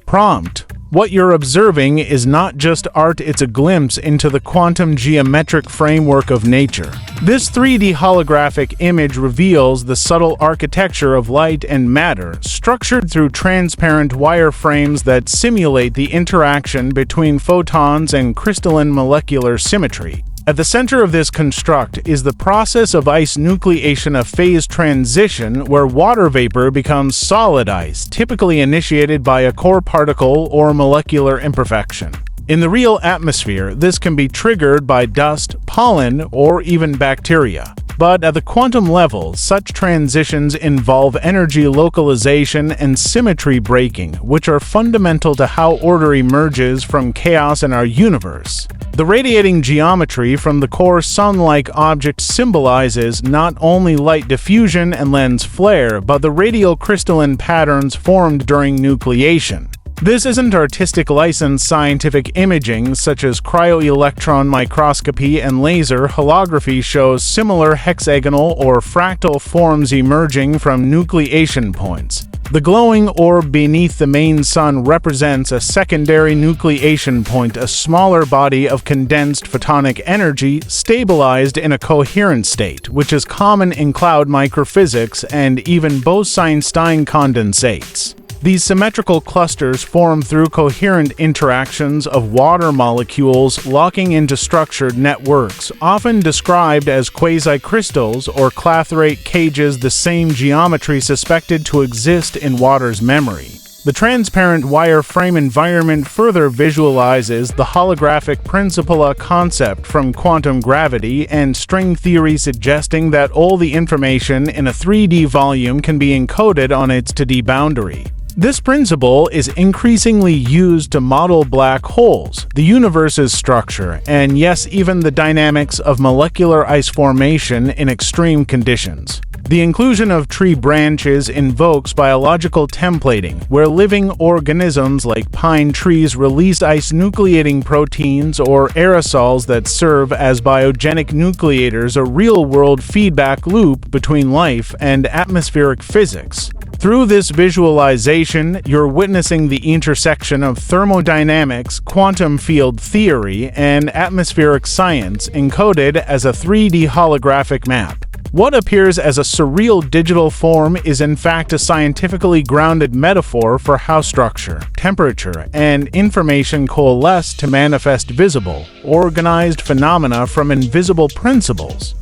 Prompt: what you're observing is not just art, it's a glimpse into the quantum geometric framework of nature. This 3D holographic image reveals the subtle architecture of light and matter, structured through transparent wireframes that simulate the interaction between photons and crystalline molecular symmetry. At the center of this construct is the process of ice nucleation, a phase transition where water vapor becomes solid ice, typically initiated by a core particle or molecular imperfection. In the real atmosphere, this can be triggered by dust, pollen, or even bacteria. But at the quantum level, such transitions involve energy localization and symmetry breaking, which are fundamental to how order emerges from chaos in our universe. The radiating geometry from the core sun-like object symbolizes not only light diffusion and lens flare, but the radial crystalline patterns formed during nucleation. This isn't artistic license. Scientific imaging, such as cryo-electron microscopy and laser holography, shows similar hexagonal or fractal forms emerging from nucleation points. The glowing orb beneath the main sun represents a secondary nucleation point, a smaller body of condensed photonic energy stabilized in a coherent state, which is common in cloud microphysics and even Bose-Einstein condensates. These symmetrical clusters form through coherent interactions of water molecules locking into structured networks, often described as quasi-crystals or clathrate cages, the same geometry suspected to exist in water's memory. The transparent wireframe environment further visualizes the holographic principle, a concept from quantum gravity and string theory suggesting that all the information in a 3D volume can be encoded on its 2D boundary. This principle is increasingly used to model black holes, the universe's structure, and yes, even the dynamics of molecular ice formation in extreme conditions. The inclusion of tree branches invokes biological templating, where living organisms like pine trees release ice-nucleating proteins or aerosols that serve as biogenic nucleators, a real-world feedback loop between life and atmospheric physics. Through this visualization, you're witnessing the intersection of thermodynamics, quantum field theory, and atmospheric science encoded as a 3D holographic map. What appears as a surreal digital form is in fact a scientifically grounded metaphor for how structure, temperature, and information coalesce to manifest visible, organized phenomena from invisible principles.